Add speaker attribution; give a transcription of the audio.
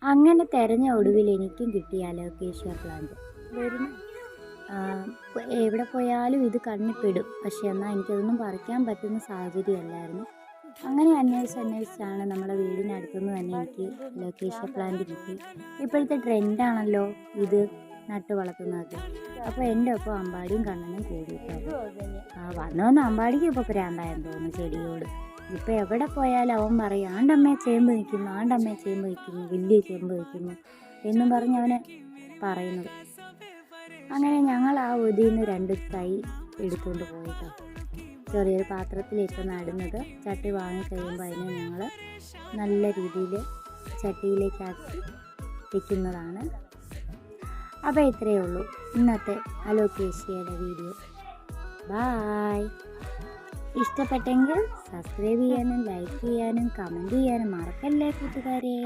Speaker 1: അങ്ങനെ തെരഞ്ഞ ഒടുവിൽ എനിക്കും കിട്ടി അലോക്കേഷ്യ പ്ലാന്റ്. വരുന്ന എവിടെ പോയാലും ഇത് കണ്ണിൽപ്പെടും. പക്ഷെ എന്നാൽ എനിക്കതൊന്നും പറിക്കാൻ പറ്റുന്ന സാഹചര്യമല്ലായിരുന്നു. അങ്ങനെ അന്വേഷിച്ചാണ് നമ്മുടെ വീടിനടുത്തുനിന്ന് തന്നെ എനിക്ക് അലോക്കേഷ്യ പ്ലാന്റ് കിട്ടി. ഇപ്പോഴത്തെ ട്രെൻഡാണല്ലോ ഇത് നട്ട് വളർത്തുന്നതൊക്കെ. അപ്പോൾ എൻ്റെ ഒപ്പം അമ്പാടിയും കണ്ണനും കൂടിയിട്ടാണ്. വന്ന് അമ്പാടിക്ക് ഇപ്പോൾ പ്രാന്തായെന്ന് തോന്നുന്നു ചെടിയോട്. ഇപ്പോൾ എവിടെ പോയാലും അവൻ പറയും ആണ്ടമ്മേ ചേമ്പ് നിൽക്കുന്നു, ആണ്ടമ്മേ ചേമ്പ് നിൽക്കുന്നു, വലിയ ചേമ്പ് നിൽക്കുന്നു എന്നും പറഞ്ഞ് അവനെ പറയുന്നത്. അങ്ങനെ ഞങ്ങൾ ആ ഒതിയിൽ നിന്ന് 2 തൈ എടുത്തുകൊണ്ട് പോയിട്ടോ. ചെറിയൊരു പാത്രത്തിലിട്ട് നടുന്നത്. ചട്ടി വാങ്ങിക്കഴിയുമ്പോൾ അതിനെ ഞങ്ങൾ നല്ല രീതിയിൽ ചട്ടിയിലേക്കാക്കി വയ്ക്കുന്നതാണ്. അപ്പോൾ ഇത്രയേ ഉള്ളൂ ഇന്നത്തെ അലോക്കേഷ്യയുടെ വീഡിയോ. ബായ്. ഇഷ്ടപ്പെട്ടെങ്കിൽ സബ്സ്ക്രൈബ് ചെയ്യാനും ലൈക്ക് ചെയ്യാനും കമൻറ്റ് ചെയ്യാനും മറക്കല്ലേ കൂട്ടുകാരെ.